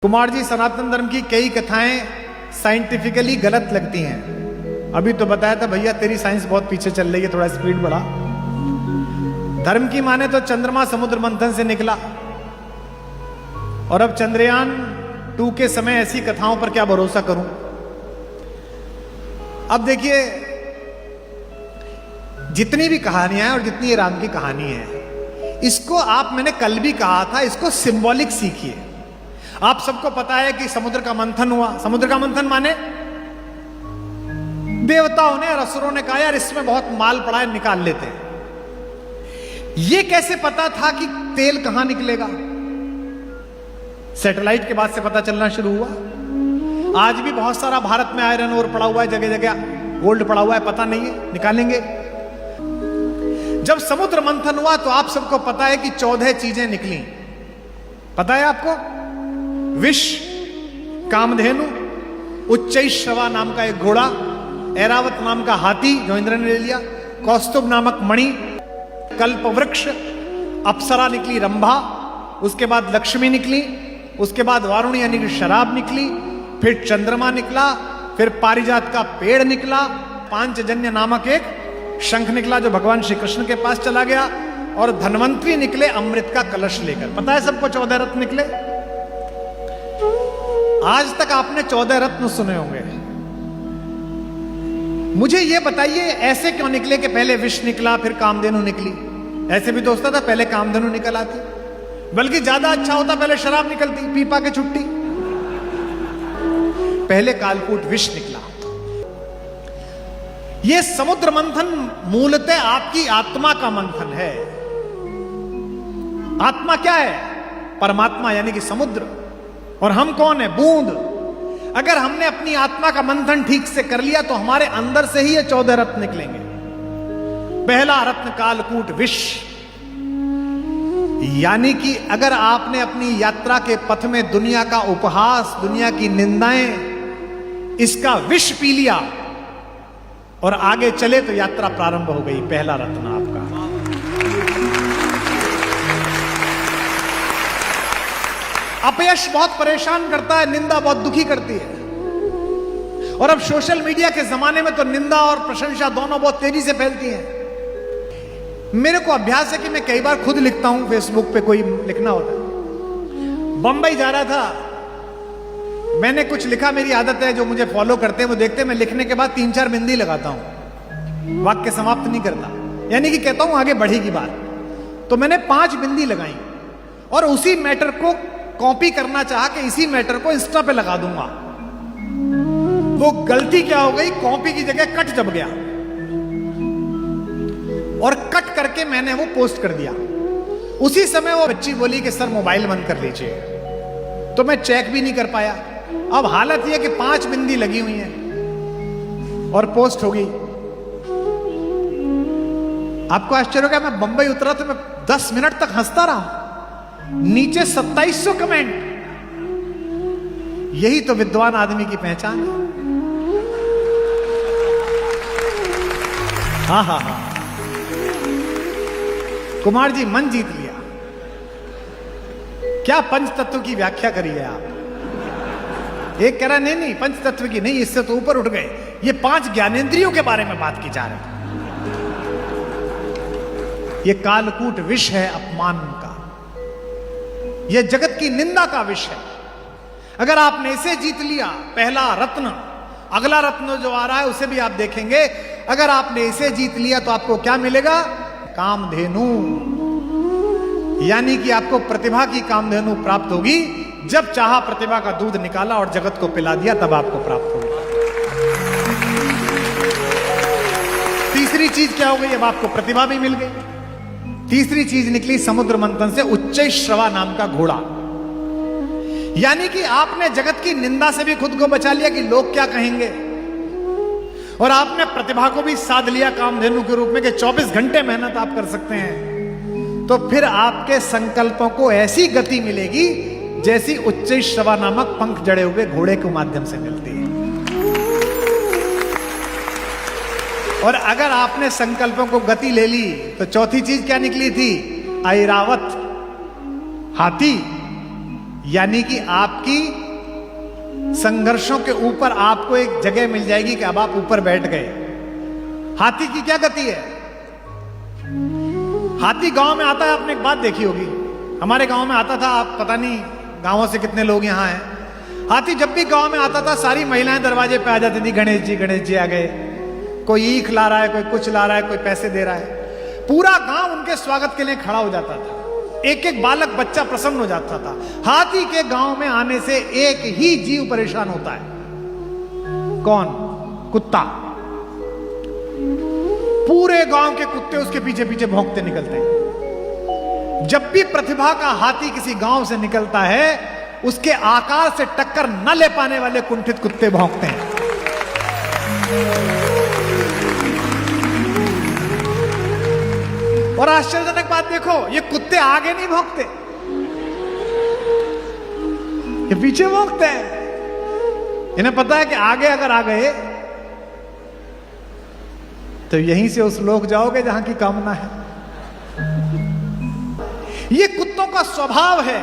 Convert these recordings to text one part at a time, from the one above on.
कुमार जी, सनातन धर्म की कई कथाएं साइंटिफिकली गलत लगती हैं। अभी तो बताया था भैया तेरी साइंस बहुत पीछे चल रही है, थोड़ा स्पीड बढ़ा। धर्म की माने तो चंद्रमा समुद्र मंथन से निकला, और अब चंद्रयान 2 के समय ऐसी कथाओं पर क्या भरोसा करूं। अब देखिए, जितनी भी कहानियां हैं और जितनी ये राम की कहानी है, इसको आप, मैंने कल भी कहा था, इसको सिंबॉलिक सीखिए। आप सबको पता है कि समुद्र का मंथन हुआ। समुद्र का मंथन माने देवताओं ने और असुरों ने कहा यार इसमें बहुत माल पड़ा है, निकाल लेते हैं। ये कैसे पता था कि तेल कहां निकलेगा? सैटेलाइट के बाद से पता चलना शुरू हुआ। आज भी बहुत सारा भारत में आयरन ओर पड़ा हुआ है, जगह जगह गोल्ड पड़ा हुआ है, पता नहीं है, निकालेंगे। जब समुद्र मंथन हुआ तो आप सबको पता है कि 14 चीजें निकली। पता है आपको? विष, कामधेनु, उच्चैश्रवा नाम का एक घोड़ा, ऐरावत नाम का हाथी जो इंद्र ने ले लिया, कौस्तुभ नामक मणि, कल्पवृक्ष, अप्सरा निकली रंभा, उसके बाद लक्ष्मी निकली, उसके बाद वारुणी यानी कि शराब निकली, फिर चंद्रमा निकला, फिर पारिजात का पेड़ निकला, पांचजन्य नामक एक शंख निकला जो भगवान श्री कृष्ण के पास चला गया, और धन्वंतरी निकले अमृत का कलश लेकर। पता है सबको 14 रत्न निकले? आज तक आपने 14 रत्न सुने होंगे। मुझे यह बताइए ऐसे क्यों निकले कि पहले विष निकला फिर कामधेनु निकली? ऐसे भी तो होता था, पहले कामधेनु निकल आती, बल्कि ज्यादा अच्छा होता पहले शराब निकलती, पीपा के छुट्टी। पहले कालकूट विष निकला। यह समुद्र मंथन मूलतः आपकी आत्मा का मंथन है। आत्मा क्या है? परमात्मा यानी कि समुद्र, और हम कौन है? बूंद। अगर हमने अपनी आत्मा का मंथन ठीक से कर लिया तो हमारे अंदर से ही ये 14 रत्न निकलेंगे। पहला रत्न कालकूट विष, यानी कि अगर आपने अपनी यात्रा के पथ में दुनिया का उपहास, दुनिया की निंदाएं, इसका विष पी लिया और आगे चले तो यात्रा प्रारंभ हो गई। पहला रत्न आपका। अपयश बहुत परेशान करता है, निंदा बहुत दुखी करती है, और अब सोशल मीडिया के जमाने में तो निंदा और प्रशंसा दोनों बहुत तेजी से फैलती हैं। मेरे को अभ्यास है कि मैं कई बार खुद लिखता हूं फेसबुक पे, कोई लिखना होता है। बंबई जा रहा था, मैंने कुछ लिखा, मेरी आदत है, जो मुझे फॉलो करते हैं वो देखते हैं, मैं लिखने के बाद 3-4 बिंदी लगाता हूं, वाक्य समाप्त नहीं करता, यानी कि कहता हूं आगे बढ़ेगी बात। तो मैंने 5 बिंदी लगाई और उसी मैटर को कॉपी करना चाहा कि इसी मैटर को इंस्टा पे लगा दूंगा। वो गलती क्या हो गई, कॉपी की जगह कट दब गया और कट करके मैंने वो पोस्ट कर दिया। उसी समय वो बच्ची बोली कि सर मोबाइल बंद कर लीजिए, तो मैं चेक भी नहीं कर पाया। अब हालत यह कि 5 बिंदी लगी हुई है और पोस्ट हो गई। आपको आश्चर्य होगा, मैं बंबई उतरा तो मैं 10 मिनट तक हंसता रहा। नीचे 2700 कमेंट। यही तो विद्वान आदमी की पहचान है। हा हा हा। कुमार जी मन जीत लिया। क्या पंच तत्व की व्याख्या करी है आप? एक कह रहा नहीं पंच तत्व की नहीं, इससे तो ऊपर उठ गए, ये 5 ज्ञानेंद्रियों के बारे में बात की जा रही है। ये कालकूट विष है अपमान का, यह जगत की निंदा का विष है। अगर आपने इसे जीत लिया, पहला रत्न, अगला रत्न जो आ रहा है उसे भी आप देखेंगे। अगर आपने इसे जीत लिया तो आपको क्या मिलेगा? कामधेनु, यानी कि आपको प्रतिभा की कामधेनु प्राप्त होगी। जब चाहा प्रतिभा का दूध निकाला और जगत को पिला दिया, तब आपको प्राप्त होगी। तीसरी चीज क्या हो गई? अब आपको प्रतिभा भी मिल गई। तीसरी चीज निकली समुद्र मंथन से उच्चैश्रवा नाम का घोड़ा, यानी कि आपने जगत की निंदा से भी खुद को बचा लिया कि लोग क्या कहेंगे, और आपने प्रतिभा को भी साध लिया कामधेनु के रूप में कि 24 घंटे मेहनत आप कर सकते हैं। तो फिर आपके संकल्पों को ऐसी गति मिलेगी जैसी उच्चैश्रवा नामक पंख जड़े हुए घोड़े के माध्यम से मिलती है। और अगर आपने संकल्पों को गति ले ली तो चौथी चीज क्या निकली थी? ऐरावत हाथी, यानी कि आपकी संघर्षों के ऊपर आपको एक जगह मिल जाएगी कि अब आप ऊपर बैठ गए। हाथी की क्या गति है? हाथी गांव में आता है, आपने एक बात देखी होगी, हमारे गांव में आता था, आप पता नहीं गांवों से कितने लोग यहां हैं। हाथी जब भी गांव में आता था, सारी महिलाएं दरवाजे पे आ जाती थी, गणेश जी आ गए, कोई ईख ला रहा है, कोई कुछ ला रहा है, कोई पैसे दे रहा है। पूरा गांव उनके स्वागत के लिए खड़ा हो जाता था, एक एक बालक बच्चा प्रसन्न हो जाता था। हाथी के गांव में आने से एक ही जीव परेशान होता है, कौन? कुत्ता। पूरे गांव के कुत्ते उसके पीछे पीछे भौंकते निकलते हैं। जब भी प्रतिभा का हाथी किसी गांव से निकलता है, उसके आकार से टक्कर न ले पाने वाले कुंठित कुत्ते भौंकते हैं। और आश्चर्यजनक बात देखो, ये कुत्ते आगे नहीं भौंकते, ये पीछे भौंकते हैं। इन्हें पता है कि आगे अगर आ गए तो यहीं से उस लोक जाओगे जहां की कामना है। ये कुत्तों का स्वभाव है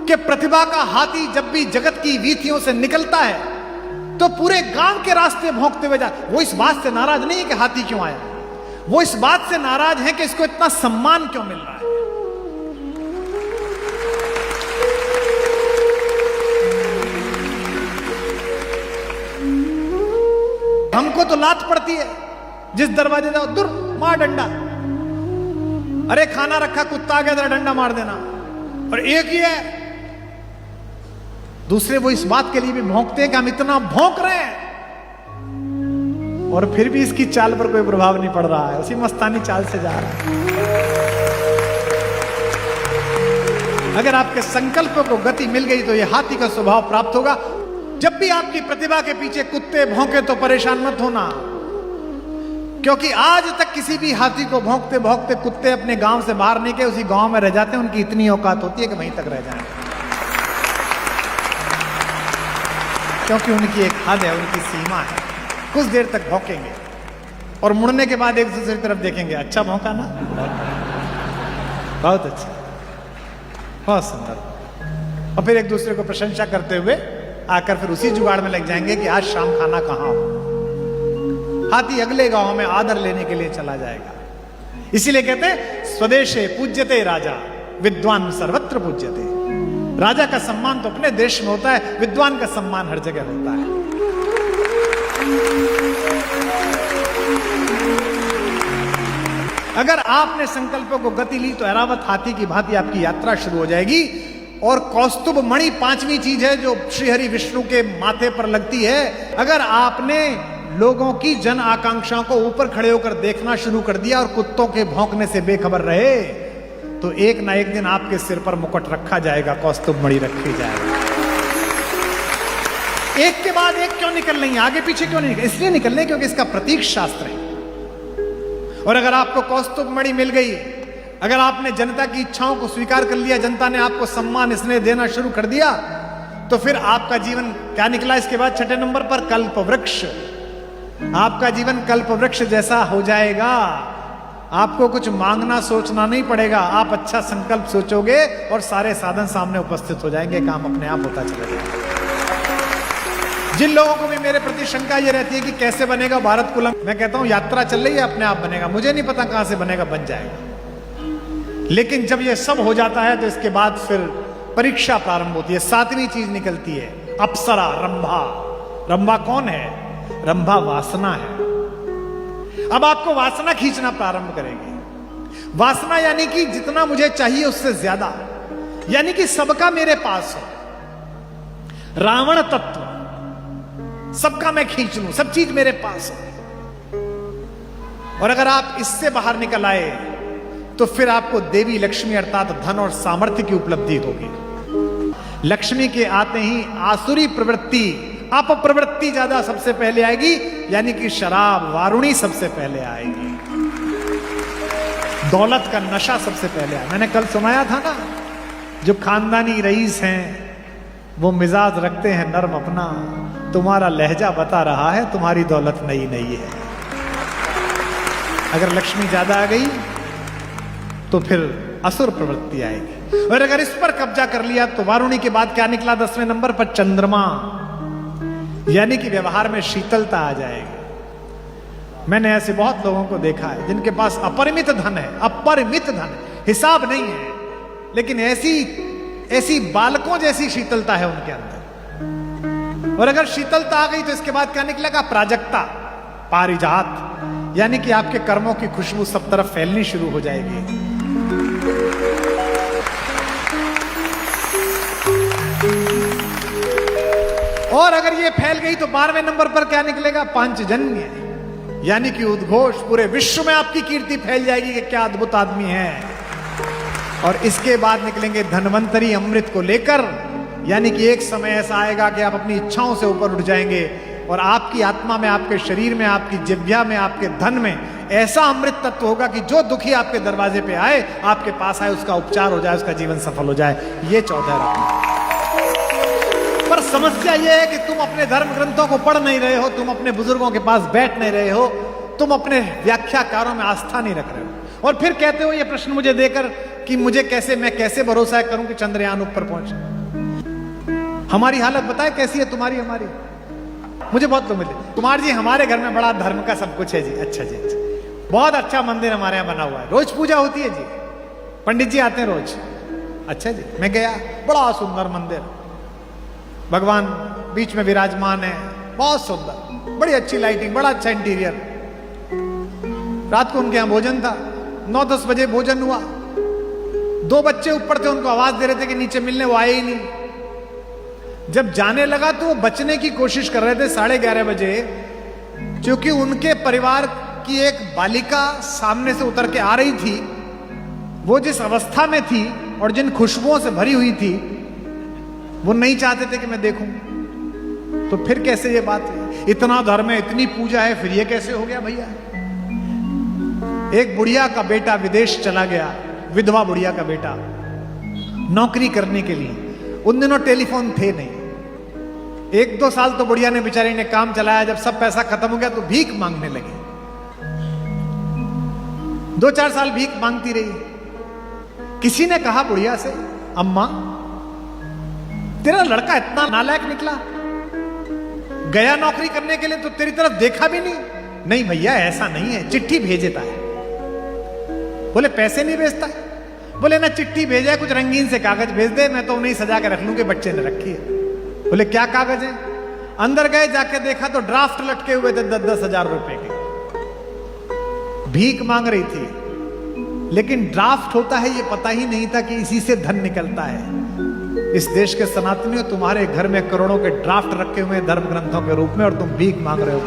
कि प्रतिभा का हाथी जब भी जगत की वीथियों से निकलता है तो पूरे गांव के रास्ते भौंकते हुए जाते। वो इस बात से नाराज नहीं है कि हाथी क्यों आया, वो इस बात से नाराज है कि इसको इतना सम्मान क्यों मिल रहा है। हमको तो लात पड़ती है, जिस दरवाजे जाओ दूर मार डंडा, अरे खाना रखा कुत्ता आ गया जरा डंडा मार देना। और एक ही है, दूसरे वो इस बात के लिए भी भौंकते हैं कि हम इतना भौंक रहे हैं और फिर भी इसकी चाल पर कोई प्रभाव नहीं पड़ रहा है, उसी मस्तानी चाल से जा रहा है। अगर आपके संकल्प को गति मिल गई तो यह हाथी का स्वभाव प्राप्त होगा। जब भी आपकी प्रतिभा के पीछे कुत्ते भौंके तो परेशान मत होना, क्योंकि आज तक किसी भी हाथी को भौंकते भौंकते कुत्ते अपने गांव से बाहर नहीं गए, उसी गांव में रह जाते हैं। उनकी इतनी औकात होती है कि वहीं तक रह जाए, क्योंकि उनकी एक हद है, उनकी सीमा है। कुछ देर तक भौंकेंगे और मुड़ने के बाद एक दूसरे की तरफ देखेंगे, अच्छा भौंका ना, बहुत अच्छा, बहुत सुंदर, और फिर एक दूसरे को प्रशंसा करते हुए आकर फिर उसी जुगाड़ में लग जाएंगे कि आज शाम खाना कहां हो। हाथी अगले गांव में आदर लेने के लिए चला जाएगा। इसीलिए कहते हैं स्वदेशे पूज्यते राजा, विद्वान सर्वत्र पूज्यते। राजा का सम्मान तो अपने देश में होता है, विद्वान का सम्मान हर जगह होता है। अगर आपने संकल्पों को गति ली तो ऐरावत हाथी की भांति आपकी यात्रा शुरू हो जाएगी। और कौस्तुभ मणि पांचवी चीज है जो श्रीहरि विष्णु के माथे पर लगती है। अगर आपने लोगों की जन आकांक्षाओं को ऊपर खड़े होकर देखना शुरू कर दिया और कुत्तों के भौंकने से बेखबर रहे, तो एक ना एक दिन आपके सिर पर मुकुट रखा जाएगा, कौस्तुभ मणि रखी जाएगी। एक के बाद एक क्यों निकल रही है, आगे पीछे क्यों नहीं निकल? इसलिए निकल रहे क्योंकि इसका प्रतीक शास्त्र है। और अगर आपको कौस्तुभ मणि मिल गई, अगर आपने जनता की इच्छाओं को स्वीकार कर लिया, जनता ने आपको सम्मान स्नेह देना शुरू कर दिया, तो फिर आपका जीवन क्या निकला इसके बाद? छठे नंबर पर कल्प वृक्ष। आपका जीवन कल्प वृक्ष जैसा हो जाएगा। आपको कुछ मांगना सोचना नहीं पड़ेगा, आप अच्छा संकल्प सोचोगे और सारे साधन सामने उपस्थित हो जाएंगे, काम अपने आप होता चला जाएगा। जिन लोगों को भी मेरे प्रति शंका ये रहती है कि कैसे बनेगा भारत कुलम, मैं कहता हूं यात्रा चल रही है, अपने आप बनेगा। मुझे नहीं पता कहां से बनेगा, बन जाएगा। लेकिन जब ये सब हो जाता है तो इसके बाद फिर परीक्षा प्रारंभ होती है। सातवीं चीज निकलती है, अप्सरा, रंभा। रंभा कौन है? रंभा वासना है। अब आपको वासना खींचना प्रारंभ करेगी। वासना यानी कि जितना मुझे चाहिए उससे ज्यादा, यानी कि सबका मेरे पास हो। रावण तत्व, सबका मैं खींच लूं, सब चीज मेरे पास हो। और अगर आप इससे बाहर निकल आए तो फिर आपको देवी लक्ष्मी अर्थात धन और सामर्थ्य की उपलब्धि होगी। लक्ष्मी के आते ही आसुरी प्रवृत्ति, अपप्रवृत्ति ज्यादा सबसे पहले आएगी, यानी कि शराब वारुणी सबसे पहले आएगी। दौलत का नशा सबसे पहले आएगा। मैंने कल सुनाया था ना, जो खानदानी रईस हैं वो मिजाज रखते हैं नर्म अपना, तुम्हारा लहजा बता रहा है तुम्हारी दौलत नई नई है। अगर लक्ष्मी ज्यादा आ गई तो फिर असुर प्रवृत्ति आएगी। और अगर इस पर कब्जा कर लिया तो वारुणी के बाद क्या निकला 10वें नंबर पर? चंद्रमा। यानी कि व्यवहार में शीतलता आ जाएगी। मैंने ऐसे बहुत लोगों को देखा है जिनके पास अपरिमित धन है, अपरिमित धन, हिसाब नहीं है, लेकिन ऐसी बालकों जैसी शीतलता है उनके अंदर। और अगर शीतलता आ गई तो इसके बाद क्या निकलेगा? प्राजक्ता, पारिजात। यानी कि आपके कर्मों की खुशबू सब तरफ फैलनी शुरू हो जाएगी। और अगर ये फैल गई तो 12वें नंबर पर क्या निकलेगा? पांचजन्य। यानी कि उद्घोष, पूरे विश्व में आपकी कीर्ति फैल जाएगी कि क्या अद्भुत आदमी है। और इसके बाद निकलेंगे धन्वंतरी, अमृत को लेकर। यानी कि एक समय ऐसा आएगा कि आप अपनी इच्छाओं से ऊपर उठ जाएंगे और आपकी आत्मा में, आपके शरीर में, आपकी जिह्वा में, आपके धन में ऐसा अमृत तत्व होगा कि जो दुखी आपके दरवाजे पे आए, आपके पास आए, उसका उपचार हो जाए, उसका जीवन सफल हो जाए। ये 14 रत्न। पर समस्या यह है कि तुम अपने धर्म ग्रंथों को पढ़ नहीं रहे हो, तुम अपने बुजुर्गों के पास बैठ नहीं रहे हो, तुम अपने व्याख्याकारों में आस्था नहीं रख रहे हो। और फिर कहते हो ये प्रश्न मुझे देकर कि मैं कैसे भरोसा करूं कि चंद्रयान ऊपर पहुंचे। हमारी हालत बताए कैसी है तुम्हारी, हमारी। मुझे बहुत लोग मिले, कुमार जी हमारे घर में बड़ा धर्म का सब कुछ है जी। अच्छा जी, अच्छा, बहुत अच्छा मंदिर हमारे यहाँ बना हुआ है, रोज पूजा होती है जी, पंडित जी आते हैं रोज। अच्छा जी, मैं गया, बड़ा सुंदर मंदिर, भगवान बीच में विराजमान है, बहुत सुंदर, बड़ी अच्छी लाइटिंग, बड़ा अच्छा इंटीरियर। रात को उनके यहां भोजन था, 9-10 बजे भोजन हुआ। 2 बच्चे ऊपर थे, उनको आवाज दे रहे थे कि नीचे मिलने, वो आए ही नहीं। जब जाने लगा तो वो बचने की कोशिश कर रहे थे 11:30 बजे, क्योंकि उनके परिवार की एक बालिका सामने से उतर के आ रही थी। वो जिस अवस्था में थी और जिन खुशबुओं से भरी हुई थी, वो नहीं चाहते थे कि मैं देखूं। तो फिर कैसे ये बात है? इतना धर्म है, इतनी पूजा है, फिर ये कैसे हो गया भैया? एक बुढ़िया का बेटा विदेश चला गया, विधवा बुढ़िया का बेटा, नौकरी करने के लिए। उन दिनों टेलीफोन थे नहीं। 1-2 साल तो बुढ़िया ने, बेचारी ने काम चलाया। जब सब पैसा खत्म हो गया तो भीख मांगने लगे। 2-4 साल भीख मांगती रही। किसी ने कहा बुढ़िया से, अम्मा तेरा लड़का इतना नालायक निकला, गया नौकरी करने के लिए तो तेरी तरफ देखा भी नहीं। नहीं भैया ऐसा नहीं है, चिट्ठी भेजता है। बोले पैसे नहीं भेजता? बोले ना चिट्ठी भेजा है, कुछ रंगीन से कागज भेज दे, मैं तो उन्हें सजा के रख लूंगी, बच्चे ने रखी है। बोले क्या कागज है? अंदर गए, जाके देखा तो ड्राफ्ट लटके हुए थे 10-10 हजार रुपए के। भीख मांग रही थी, लेकिन ड्राफ्ट होता है ये पता ही नहीं था कि इसी से धन निकलता है। इस देश के सनातनियों, तुम्हारे घर में करोड़ों के ड्राफ्ट रखे हुए हैं धर्म ग्रंथों के रूप में, और तुम भीख मांग रहे हो।